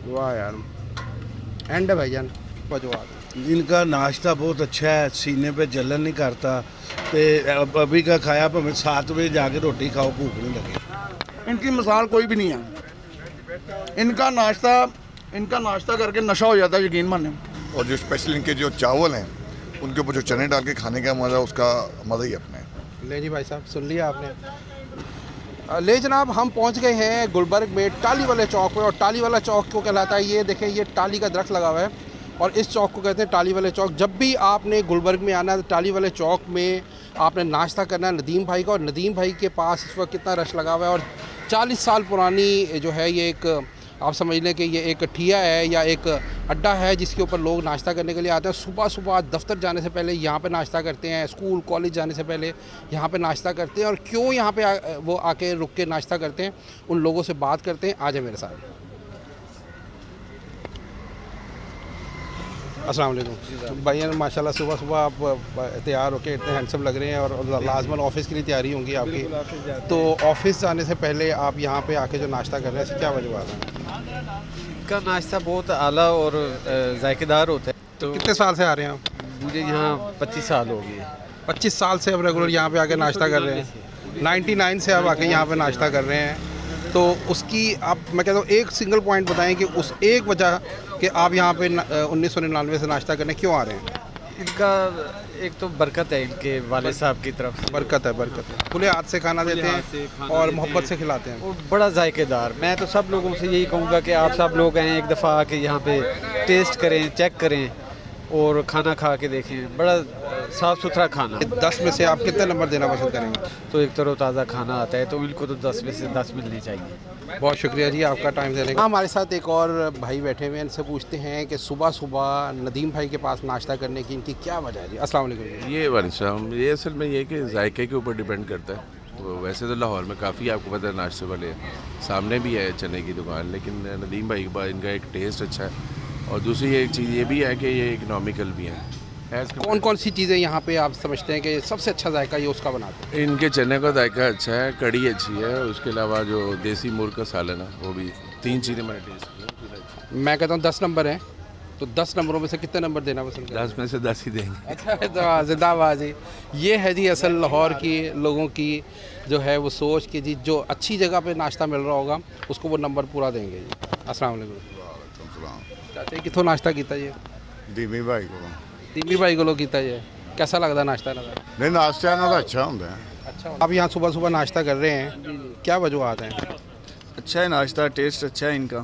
वाह यार, एंड है भाईजान वजवाद। इनका नाश्ता बहुत अच्छा है, सीने पे जलन नहीं करता। तो अभी का खाया भावें 7 बजे जाके रोटी खाओ, भूख नहीं लगे। इनकी मिसाल कोई भी नहीं है। इनका नाश्ता करके नशा हो जाता है, यकीन माने। और जो स्पेशल इनके जो चावल हैं उनके ऊपर जो चने डाल के खाने का मज़ा, उसका मज़ा ही अपना है। ले जी भाई साहब, सुन लिया आपने। ले जनाब, हम पहुंच गए हैं गुलबर्ग में टाली वाले चौक पे। और टाली वाला चौक क्यों कहलाता है, ये देखें, ये टाली का दरख्त लगा हुआ है और इस चौक को कहते हैं टाली वाले चौक। जब भी आपने गुलबर्ग में आना है तो टाली वाले चौक में आपने नाश्ता करना है नदीम भाई का। और नदीम भाई के पास इस वक्त कितना रश लगा हुआ है। और 40 साल पुरानी जो है ये एक, आप समझ लें कि ये एक ठिया है या एक अड्डा है जिसके ऊपर लोग नाश्ता करने के लिए आते हैं। सुबह सुबह दफ्तर जाने से पहले यहाँ पे नाश्ता करते हैं, स्कूल कॉलेज जाने से पहले यहाँ पे नाश्ता करते हैं। और क्यों यहाँ पे वो आके रुक के नाश्ता करते हैं, उन लोगों से बात करते हैं। आ जाए मेरे साथ। अस्सलाम वालेकुम भाई, माशाल्लाह सुबह सुबह आप तैयार होकर इतने हैंडसम लग रहे हैं और लाजमन ऑफिस के लिए तैयारी होंगी आपकी। तो ऑफिस जाने से पहले आप यहाँ पे आके जो नाश्ता कर रहे हैं, इसकी क्या वजह है? का नाश्ता बहुत आला और जायकेदार होता है। तो कितने साल से आ रहे हैं आप? मुझे यहाँ 25 साल हो गए। 25 साल से अब रेगुलर यहाँ पे आके नाश्ता कर रहे हैं। 99 से आप आके यहाँ पे नाश्ता कर रहे हैं। तो उसकी आप, मैं कहता हूँ, एक सिंगल पॉइंट बताएं कि उस एक वजह कि आप यहाँ पे 1999 से नाश्ता करने क्यों आ रहे हैं? इनका एक तो बरकत है, इनके वाले साहब की तरफ से बरकत है। खुले हाथ से खाना देते हैं और मोहब्बत से खिलाते हैं। और बड़ा जायकेदार। मैं तो सब लोगों से यही कहूँगा कि आप सब लोग आएँ, एक दफ़ा आके यहाँ पे टेस्ट करें, चेक करें और खाना खा के देखें। बड़ा साफ़ सुथरा खाना। 10 में से आप कितने नंबर देना पसंद करेंगे? तो एक तरोताज़ा खाना आता है, तो इनको तो 10 में से 10 मिलनी चाहिए। बहुत शुक्रिया जी आपका टाइम देने का। हमारे साथ एक और भाई बैठे हुए हैं, इनसे पूछते हैं कि सुबह सुबह नदीम भाई के पास नाश्ता करने की इनकी क्या वजह है जी। अस्सलाम वालेकुम। ये वालेकुम, ये असल में ये कि जायके के ऊपर डिपेंड करता है। तो वैसे तो लाहौर में काफ़ी आपको पता है नाश्ते वाले सामने भी है चने की दुकान, लेकिन नदीम भाई के पास इनका एक टेस्ट अच्छा है। और दूसरी एक चीज़ ये भी है कि ये इकनॉमिकल भी है। कौन कौन सी चीज़ें यहाँ पे आप समझते हैं कि सबसे अच्छा जायका ये उसका बनाते हैं? इनके चने का जायका अच्छा है, कड़ी अच्छी है, उसके अलावा जो देसी मुर्ग का सालन है वो भी। 3 चीज़ें मैंने टेस्ट की। मैं कहता हूँ 10 नंबर हैं, तो 10 नंबरों में से कितने नंबर देना पसंद करें? 10 में से 10 ही देंगे। अच्छा, तो जिंदाबाद जी। ये है जी असल लाहौर की लोगों की जो है वो सोच कि जी जो अच्छी जगह पे नाश्ता मिल रहा होगा उसको वो नंबर पूरा देंगे जी। अस्सलाम वालेकुम। चाचा कितों नाश्ता किया जी? दीमी भाई को तीमी भाई को किया जी। कैसा लगता नाश्ता ना? नहीं, नाश्ता इन्हों का अच्छा होंगे। अच्छा, आप यहाँ सुबह सुबह नाश्ता कर रहे हैं, क्या वजूहत हैं? अच्छा है नाश्ता, टेस्ट अच्छा है इनका,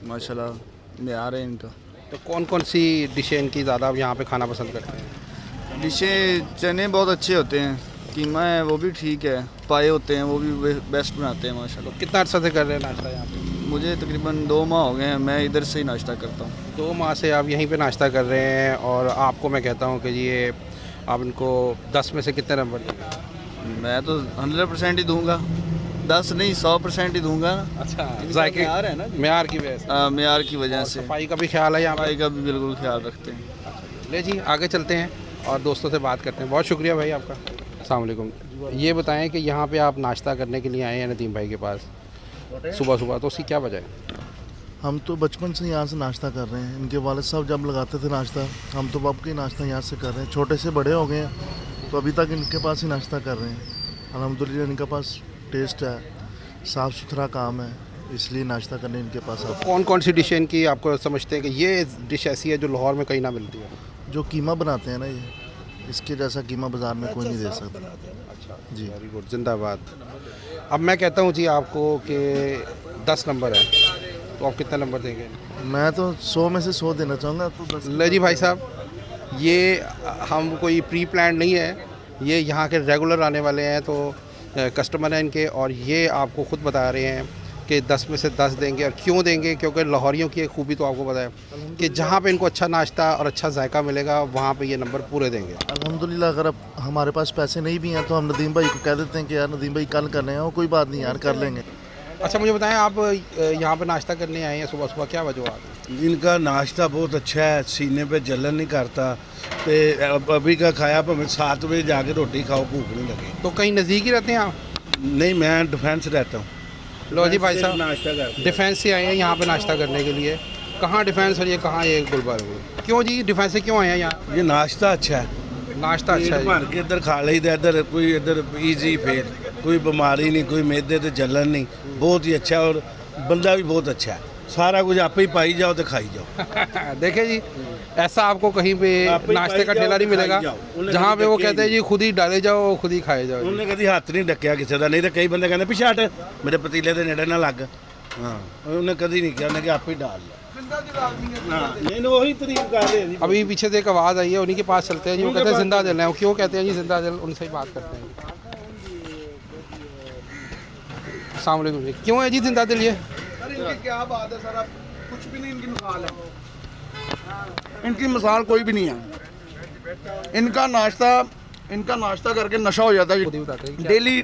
माशाल्लाह मेयार है इनका। तो कौन कौन सी डिशें इनकी ज़्यादा आप यहाँ पे खाना पसंद करते हैं? डिशें, चने बहुत अच्छे होते हैं, कीमा है वो भी ठीक है, पाए होते हैं वो भी बेस्ट बनाते हैं माशाल्लाह। कितना अर्सा से कर रहे हैं नाश्ता यहाँ पे? मुझे तकरीबन 2 माह हो गए हैं, मैं इधर से ही नाश्ता करता हूँ। 2 माह से आप यहीं पे नाश्ता कर रहे हैं। और आपको मैं कहता हूँ कि ये आप इनको 10 में से कितने नंबर देंगे? मैं तो 100% ही दूंगा, 10 नहीं 100% ही दूंगा। अच्छा, जायके मेयार है ना, मेयार की वजह से। मेयार की वजह से। सफाई का भी ख्याल है यहाँ सफाई का भी बिल्कुल ख्याल रखते हैं। ले जी, आगे चलते हैं और दोस्तों से बात करते हैं। बहुत शुक्रिया भाई आपका। अस्सलाम वालेकुम। ये बताएं कि यहाँ पे आप नाश्ता करने के लिए आए हैं नदीम भाई के पास सुबह सुबह, तो उसकी क्या वजह है? हम तो बचपन से यहाँ से नाश्ता कर रहे हैं। इनके वालिद साहब जब लगाते थे नाश्ता, हम तो बाप के नाश्ता यहाँ से कर रहे हैं। छोटे से बड़े हो गए हैं तो अभी तक इनके पास ही नाश्ता कर रहे हैं। अल्हम्दुलिल्लाह इनके पास टेस्ट है, साफ़ सुथरा काम है, इसलिए नाश्ता करने इनके पास आते हैं। कौन कौन सी डिश इनकी आपको समझते हैं कि ये डिश ऐसी है जो लाहौर में कहीं ना मिलती है? जो कीमा बनाते हैं ना, ये इसके जैसा कीमा बाज़ार में कोई नहीं दे सकता। अच्छा जी, वेरी गुड, जिंदाबाद। अब मैं कहता हूँ जी आपको कि 10 नंबर है, तो आप कितना नंबर देंगे? मैं तो 100 में से 100 देना चाहूँगा। तो 10 ले जी भाई साहब, ये हम कोई प्री प्लान नहीं है, ये यहाँ के रेगुलर आने वाले हैं, तो कस्टमर हैं इनके, और ये आपको ख़ुद बता रहे हैं कि 10 में से 10 देंगे। और क्यों देंगे? क्योंकि लाहौरियों की एक खूबी तो आपको पता है कि जहाँ पे इनको अच्छा नाश्ता और अच्छा जायका मिलेगा वहाँ पे ये नंबर पूरे देंगे। अल्हम्दुलिल्लाह, अगर अब हमारे पास पैसे नहीं भी हैं तो हम नदीम भाई को कह देते हैं कि यार नदीम भाई कल करने हैं, कोई बात नहीं यार, कर लेंगे। अच्छा, मुझे बताएं, आप यहाँ पे नाश्ता करने आए हैं सुबह सुबह, क्या वजह है? इनका नाश्ता बहुत अच्छा है, सीने पे जलन नहीं करता। तो अभी का खाया भावें 7 बजे जाके रोटी खाओ, भूख नहीं लगे। तो कहीं नज़दीक ही रहते हैं आप? नहीं, मैं डिफेंस रहता हूँ। लो जी भाई साहब, नाश्ता करते हैं। डिफेंस से आए हैं यहाँ पे नाश्ता करने के लिए। कहाँ डिफेंस और ये कहाँ ये गुलबर्ग? क्यों जी डिफेंस से क्यों आए हैं यहाँ? ये नाश्ता अच्छा है, नाश्ता अच्छा पेट है भर के इधर खा लीदा, इधर कोई इधर इजी फेल, कोई बीमारी नहीं, कोई मैदे ते जलन नहीं, बहुत ही अच्छा और बंदा भी बहुत अच्छा है। सारा कुछ आप ही पाई जाओ तो खाई जाओ। जी। देखिए जी, ऐसा आपको कहीं पे आप ही नाश्ते का खाई ठेला नहीं जाओ, मिलेगा खाई जाओ। उन्हें जहाँ कभी पे वो डकिया कहते हैं जी खुद ही डाले जाओ खुद ही खाए जाओ जी। ਉਹਨੇ ਕਦੀ ਹੱਥ ਨਹੀਂ ਡੱਕਿਆ ਕਿਸੇ ਦਾ, ਨਹੀਂ ਤਾਂ ਕਈ ਬੰਦੇ ਕਹਿੰਦੇ ਪਿੱਛੇ ਹਟ ਮੇਰੇ ਪਤੀਲੇ ਦੇ ਨੇੜੇ ਨਾ ਲੱਗ। ਹਾਂ ਉਹਨੇ ਕਦੀ ਨਹੀਂ ਕਿਹਾ, ਉਹਨੇ ਕਿ ਆਪੇ ਡਾਲ ਲਿਆ। हाँ, नहीं नहीं वही तरीका कर रहे हैं जी। अभी पीछे से एक आवाज़ आई है, उन्हीं के पास चलते हैं जी। वो कहते हैं जिंदा दिल है, वो क्यों कहते हैं जी जिंदा दिल, उनसे ही बात करते हैं। अस्सलाम वालेकुम जी, क्यों है जी जिंदा दिल ये? क्या बात है सर, आप कुछ भी नहीं इनकी मिसाल है। इनकी मिसाल कोई भी नहीं है। इनका नाश्ता करके नशा हो जाता खुद ही है। बताते हैं क्या? डेली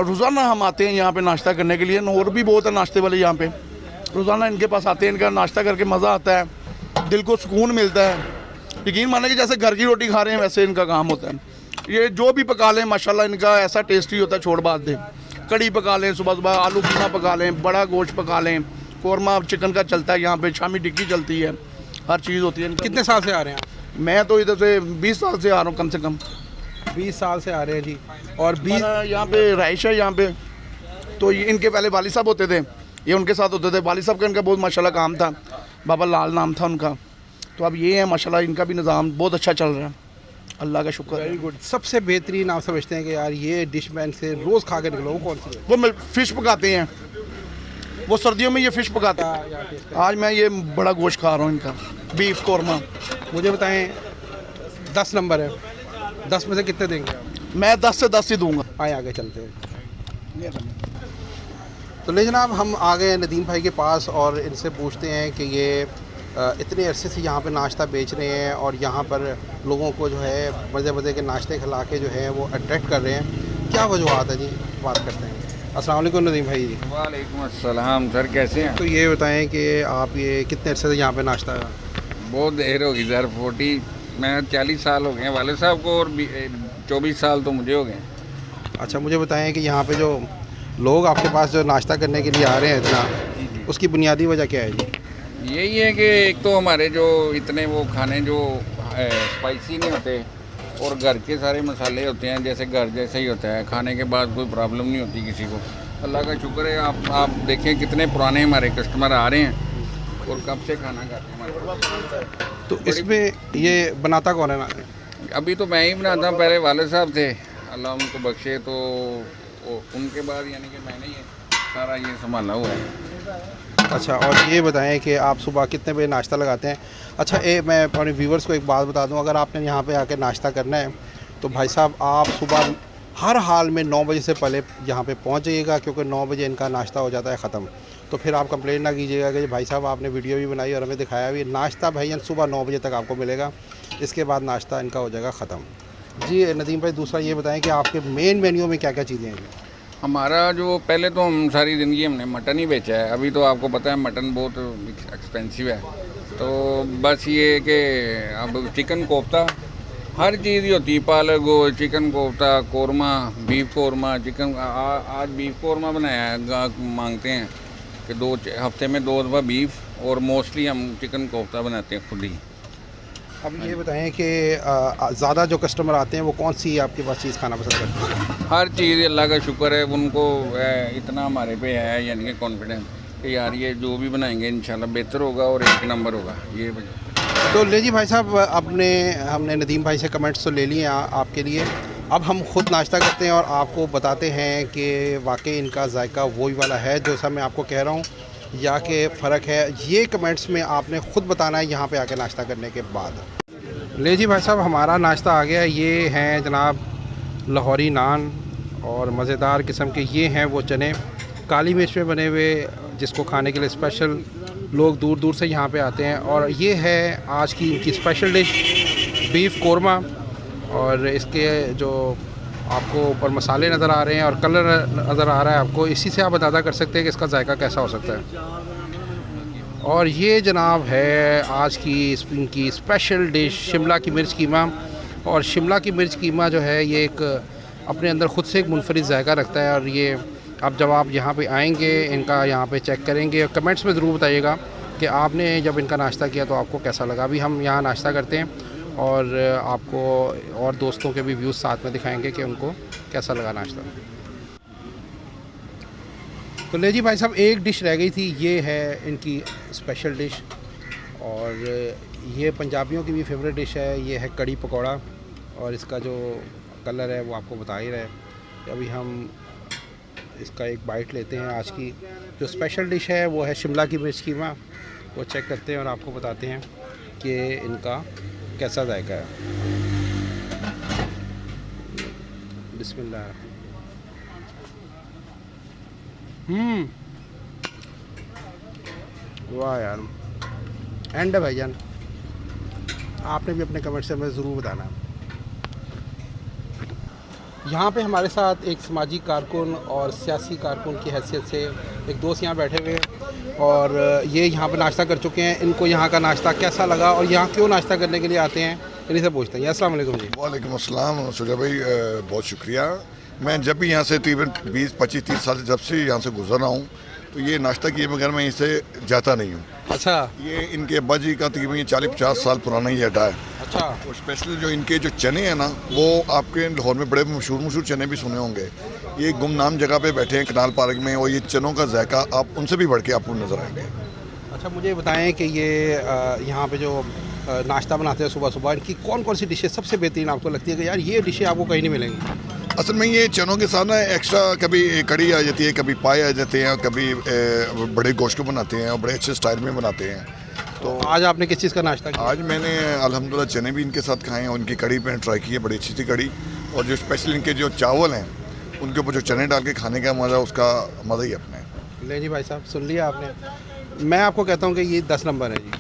रोज़ाना हम आते हैं यहाँ पे नाश्ता करने के लिए, और भी बहुत है नाश्ते वाले यहाँ पे। रोज़ाना इनके पास आते हैं, इनका नाश्ता करके मज़ा आता है, दिल को सुकून मिलता है। यकीन माने कि जैसे घर की रोटी खा रहे हैं वैसे इनका काम होता है। ये जो भी पका लें माशाल्लाह इनका ऐसा टेस्टी होता है, छोड़ बात दें। कड़ी पका लें, सुबह सुबह आलू कीमा पका लें, बड़ा गोश्त पका लें, कौरमा चिकन का चलता है यहाँ पे, शामी टिक्की चलती है, हर चीज़ होती है। कितने साल से आ रहे हैं आप? मैं तो इधर से 20 साल से आ रहा हूँ कम से कम। 20 साल से आ रहे हैं जी। और 20 यहाँ पे रहाइश है यहाँ पे। तो ये इनके पहले वाली साहब होते थे, ये उनके साथ होते थे। वाली साहब का इनका बहुत माशाल्लाह काम था, बाबा लाल नाम था उनका। तो अब ये है माशाल्लाह, इनका भी निज़ाम बहुत अच्छा चल रहा है, अल्लाह का शुक्र है। Very good. सबसे बेहतरीन आप समझते हैं कि यार ये डिश मैन से रोज़ खा के निकलो, वो कौन सी है? वो फ़िश पकाते हैं, वो सर्दियों में ये फ़िश पकाते हैं। आज मैं ये बड़ा गोश्त खा रहा हूँ इनका, बीफ कौरमा। मुझे बताएं 10 नंबर है, 10 में से कितने देंगे आप? मैं 10 से 10 ही दूंगा। आए आगे चलते हैं। तो ले जनाब, हम आ गए नदीम भाई के पास और इनसे पूछते हैं कि ये इतने अरसे से यहाँ पे नाश्ता बेच रहे हैं और यहाँ पर लोगों को जो है मज़े मज़े के नाश्ते खिला के जो है वो अट्रैक्ट कर रहे हैं। क्या वजूहत है जी, बात करते हैं। अस्सलाम वालेकुम नदीम भाई जी। वालेकुम अस्सलाम सर, कैसे हैं? तो ये बताएं कि आप ये कितने अरसे से यहाँ पे नाश्ता? बहुत देर होगी सर, 40 साल हो गए हैं वाले साहब को, और 24 साल तो मुझे हो गए। अच्छा, मुझे बताएं कि यहाँ पे जो लोग आपके पास जो नाश्ता करने के लिए आ रहे हैं इतना, उसकी बुनियादी वजह क्या है जी? यही है कि एक तो हमारे जो इतने वो खाने जो स्पाइसी नहीं होते, और घर के सारे मसाले होते हैं, जैसे घर जैसे ही होता है, खाने के बाद कोई प्रॉब्लम नहीं होती किसी को। अल्लाह का शुक्र है। आप देखें कितने पुराने हमारे कस्टमर आ रहे हैं और कब से खाना खाते हैं हमारे पास। तो इसमें ये बनाता कौन है ना? अभी तो मैं ही बनाता हूँ, पहले वाले साहब थे, अल्लाह उनको बख्शे, तो उनके बाद यानी कि मैंने ये सारा ये संभाला हुआ है। अच्छा, और ये बताएं कि आप सुबह कितने बजे नाश्ता लगाते हैं? अच्छा, मैं अपने व्यूवर्स को एक बात बता दूं, अगर आपने यहाँ पे आके नाश्ता करना है तो भाई साहब आप सुबह हर हाल में 9 बजे से पहले यहाँ पे पहुँच जाइएगा, क्योंकि 9 बजे इनका नाश्ता हो जाता है ख़त्म। तो फिर आप कंप्लेंट ना कीजिएगा कि भाई साहब आपने वीडियो भी बनाई और हमें दिखाया भी। नाश्ता भाई सुबह 9 बजे तक आपको मिलेगा, इसके बाद नाश्ता इनका हो जाएगा ख़त्म। जी नदीम भाई, दूसरा ये बताएं कि आपके मेन मेन्यू में क्या क्या चीज़ें हैं? हमारा जो पहले तो हम सारी ज़िंदगी हमने मटन ही बेचा है। अभी तो आपको पता है मटन बहुत एक्सपेंसिव है, तो बस ये कि अब चिकन कोफ्ता हर चीज़ ही होती है, पालक गो, chicken kofta, korma, beef korma, chicken. आज बीफ कौरमा बनाया है, गाहक मांगते हैं कि 2 हफ्ते में 2 दफ़ा बीफ, और मोस्टली हम चिकन कोफ्ता बनाते हैं खुद ही। अब ये बताएं कि ज़्यादा जो कस्टमर आते हैं वो कौन सी आपके पास चीज़ खाना पसंद करते हैं? हर चीज़, अल्लाह का शुक्र है, उनको इतना हमारे पे है यानी कि कॉन्फिडेंस कि यार ये जो भी बनाएंगे इंशाल्लाह बेहतर होगा और 1 नंबर होगा। ये वजह। तो ले जी भाई साहब, हमने नदीम भाई से कमेंट्स तो ले लिए आपके लिए। अब हम ख़ुद नाश्ता करते हैं और आपको बताते हैं कि वाकई इनका जायका वही वाला है जो सब मैं आपको कह रहा हूँ, या कि फ़र्क है। ये कमेंट्स में आपने ख़ुद बताना है यहाँ पे आके नाश्ता करने के बाद। ले जी भाई साहब, हमारा नाश्ता आ गया। ये हैं जनाब लाहौरी नान और मज़ेदार किस्म के ये हैं वो चने काली मिर्च में बने हुए, जिसको खाने के लिए स्पेशल लोग दूर दूर से यहाँ पे आते हैं। और ये है आज की इनकी स्पेशल डिश, बीफ कौरमा। और इसके जो आपको ऊपर मसाले नज़र आ रहे हैं और कलर नज़र आ रहा है आपको, इसी से आप अंदाज़ा कर सकते हैं कि इसका जायका कैसा हो सकता है। और ये जनाब है आज की इनकी स्पेशल डिश, शिमला की मिर्च कीमा। और शिमला की मिर्च कीमा जो है ये एक अपने अंदर ख़ुद से एक मुनफरिद जायका रखता है। और ये अब जब आप यहाँ पे आएंगे, इनका यहाँ पे चेक करेंगे और कमेंट्स में ज़रूर बताइएगा कि आपने जब इनका नाश्ता किया तो आपको कैसा लगा। अभी हम यहाँ नाश्ता करते हैं और आपको और दोस्तों के भी व्यूज़ साथ में दिखाएंगे कि उनको कैसा लगा नाश्ता। तो ले जी भाई साहब, एक डिश रह गई थी, ये है इनकी स्पेशल डिश और ये पंजाबियों की भी फेवरेट डिश है। ये है कड़ी पकौड़ा और इसका जो कलर है वो आपको बता ही रहा है। अभी हम इसका एक बाइट लेते हैं। आज की जो स्पेशल डिश है वो है शिमला की मिर्च कीमा। वो चेक करते हैं और आपको बताते हैं कि इनका कैसा जायका है। बिस्मिल्लाह। वाह यार, एंड है भाईजान। आपने भी अपने कमेंट से हमें ज़रूर बताना। यहाँ पे हमारे साथ एक समाजी कारकुन और सियासी कारकुन की हैसियत से एक दोस्त यहाँ बैठे हुए हैं और ये यहाँ पे नाश्ता कर चुके हैं। इनको यहाँ का नाश्ता कैसा लगा और यहाँ क्यों नाश्ता करने के लिए आते हैं, इन्हीं से पूछते हैं। अस्सलाम वालेकुम जी। वालेकुम अस्सलाम सुजा भाई, बहुत शुक्रिया। मैं जब भी यहाँ से तकरीबन 20-25-30 साल जब से यहाँ से गुजर रहा हूँ तो ये नाश्ता किए बगैर मैं इससे जाता नहीं हूँ। अच्छा। ये इनके अब्बा जी का तकरीबन 40-50 साल पुराना ही अड्डा है। अच्छा। और स्पेशली जो इनके जो चने हैं ना, वो आपके लाहौर में बड़े मशहूर चने भी सुने होंगे। ये गुमनाम जगह पे बैठे हैं कनाल पार्क में और ये चनों का जायका आप उनसे भी बढ़ के आपको नज़र आएंगे। अच्छा, मुझे बताएं कि ये यहाँ पे जो नाश्ता बनाते हैं सुबह सुबह, इनकी कौन कौन सी डिशें सबसे बेहतरीन आपको लगती है कि यार ये डिशें आपको कहीं नहीं मिलेंगी? असल में ये चनों के साथ ना एक्स्ट्रा कभी कड़ी आ जाती है, कभी पाए आ जाते हैं, कभी बड़े गोश्त को बनाते हैं और बड़े अच्छे स्टाइल में बनाते हैं। तो आज आपने किस चीज़ का नाश्ता किया? आज मैंने अल्हम्दुलिल्लाह चने भी इनके साथ खाए हैं, उनकी कड़ी मैंने ट्राई की है, बड़ी अच्छी थी कड़ी। और जो स्पेशल इनके जो चावल हैं उनके ऊपर जो चने डाल के खाने का मज़ा, उसका मज़ा ही अपना है। ले जी भाई साहब, सुन लिया आपने। मैं आपको कहता हूँ कि ये 10 नंबर है जी।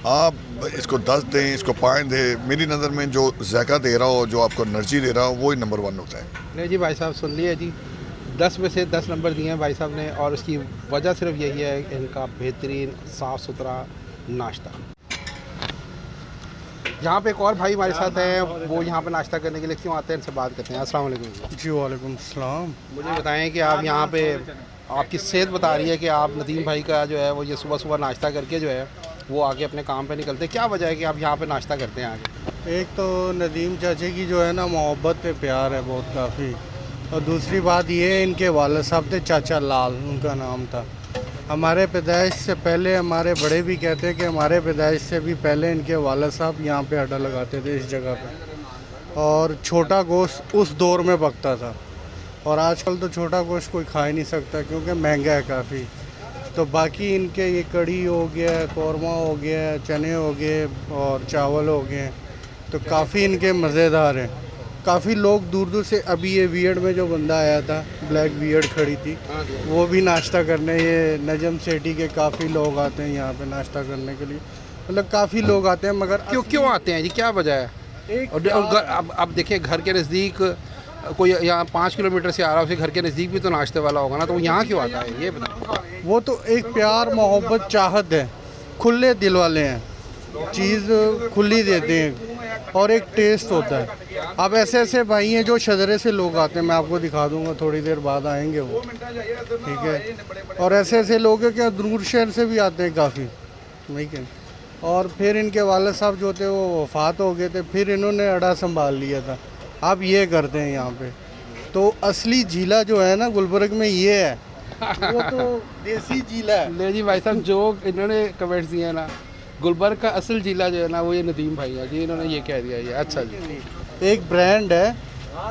आप इसको 10 दें, इसको 5 दें, मेरी नज़र में जो जायका दे रहा हो, जो आपको एनर्जी दे रहा हो, वो ही नंबर 1 होता है। नहीं जी भाई साहब, सुन लिए जी, 10 में से 10 नंबर दिए हैं भाई साहब ने और उसकी वजह सिर्फ यही है इनका बेहतरीन साफ़ सुथरा नाश्ता। यहाँ पे एक और भाई हमारे साथ हैं, वो यहाँ पे नाश्ता करने के लिए क्यों आते हैं, इनसे बात करते हैं। अस्सलाम वालेकुम जी। वालेकुम सलाम। मुझे बताएं कि आप यहाँ पे, आपकी सेहत बता रही है कि आप नदीम भाई का जो है वो ये सुबह सुबह नाश्ता करके जो है वो आगे अपने काम पे निकलते हैं। क्या वजह है कि आप यहाँ पे नाश्ता करते हैं आगे? एक तो नदीम चाचे की जो है ना मोहब्बत पे प्यार है बहुत काफ़ी, और दूसरी बात ये है इनके वालिद साहब थे चाचा लाल, उनका नाम था। हमारे पैदाइश से पहले, हमारे बड़े भी कहते हैं कि हमारे पैदाइश से भी पहले इनके वालिद साहब यहाँ पे अड्डा लगाते थे इस जगह पे, और छोटा गोश्त उस दौर में पकता था। और आजकल तो छोटा गोश्त कोई खा ही नहीं सकता क्योंकि महंगा है काफ़ी। तो बाकी इनके ये कड़ी हो गया, कौरमा हो गया, चने हो गए और चावल हो गए, तो काफ़ी इनके मज़ेदार हैं। काफ़ी लोग दूर दूर से, अभी ये वियर्ड में जो बंदा आया था, ब्लैक वियर्ड खड़ी थी, वो भी नाश्ता करने, ये नजम सेठी के काफ़ी लोग आते हैं यहाँ पे नाश्ता करने के लिए। मतलब काफ़ी लोग आते हैं, मगर क्यों आते हैं जी, क्या वजह है? और अब देखिए, घर के नज़दीक कोई यहाँ 5 किलोमीटर से आ रहा है, उसे घर के नज़दीक भी तो नाश्ते वाला होगा ना, तो यहाँ क्यों आता है ये बताओ? वो तो एक प्यार मोहब्बत चाहत है, खुले दिल वाले हैं, चीज़ खुली देते हैं और एक टेस्ट होता है। अब ऐसे ऐसे भाई हैं जो शजरे से लोग आते हैं, मैं आपको दिखा दूंगा थोड़ी देर बाद आएंगे वो, ठीक है। और ऐसे ऐसे लोग हैं कि दूर शहर से भी आते हैं काफ़ी, नहीं क्या। और फिर इनके वालिद साहब जो थे वो वफ़ात हो गए थे, फिर इन्होंने अड्डा संभाल लिया था, अब ये करते हैं यहाँ पे। तो असली झीला जो है ना गुलबर्ग में ये है, वो तो देसी झीला है। ले जी भाई साहब, जो इन्होंने कमेंट्स दिए ना, गुलबर्ग का असल जिला जो है ना वो ये नदीम भाई है जी, इन्होंने ये कह दिया ये। अच्छा जी, एक ब्रांड है,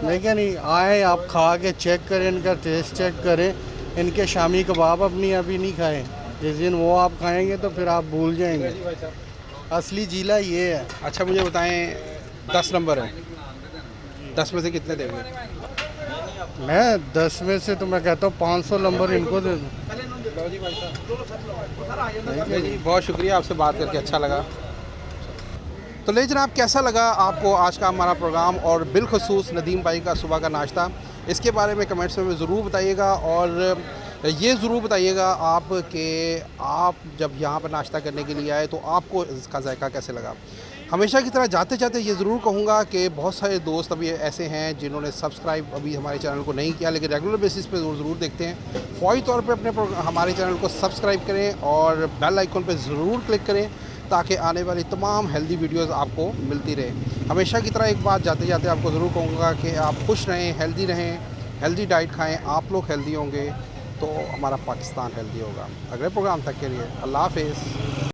नहीं क्या नहीं, आए आप खा के चेक करें, इनका टेस्ट चेक करें। इनके शामी कबाब अपनी अभी नहीं खाएं, जिस दिन वो आप खाएंगे तो फिर आप भूल जाएंगे। असली जिला ये है। अच्छा मुझे बताएं, 10 नंबर है, 10 में से कितने देंगे? मैं 10 में से तो मैं कहता हूँ 500 नंबर इनको दे दूँ। बहुत शुक्रिया, आपसे बात करके अच्छा लगा। तो ले जनाब, कैसा लगा आपको आज का हमारा प्रोग्राम और बिलखसूस नदीम भाई का सुबह का नाश्ता? इसके बारे में कमेंट्स में ज़रूर बताइएगा और ये ज़रूर बताइएगा आप कि आप जब यहाँ पर नाश्ता करने के लिए आए तो आपको इसका जायका कैसे लगा। हमेशा की तरह जाते जाते ये ज़रूर कहूँगा कि बहुत सारे दोस्त अभी ऐसे हैं जिन्होंने सब्सक्राइब अभी हमारे चैनल को नहीं किया, लेकिन रेगुलर बेसिस पे ज़रूर देखते हैं। फ़ौरी तौर पे अपने हमारे चैनल को सब्सक्राइब करें और बेल आइकन पे ज़रूर क्लिक करें ताकि आने वाली तमाम हेल्दी वीडियोस आपको मिलती रहे। हमेशा की तरह एक बात जाते जाते आपको ज़रूर कहूँगा कि आप खुश रहें, हेल्दी रहें, हेल्दी डाइट खाएँ। आप लोग हेल्दी होंगे तो हमारा पाकिस्तान हेल्दी होगा। अगले प्रोग्राम तक के लिए अल्लाह हाफ़िज़।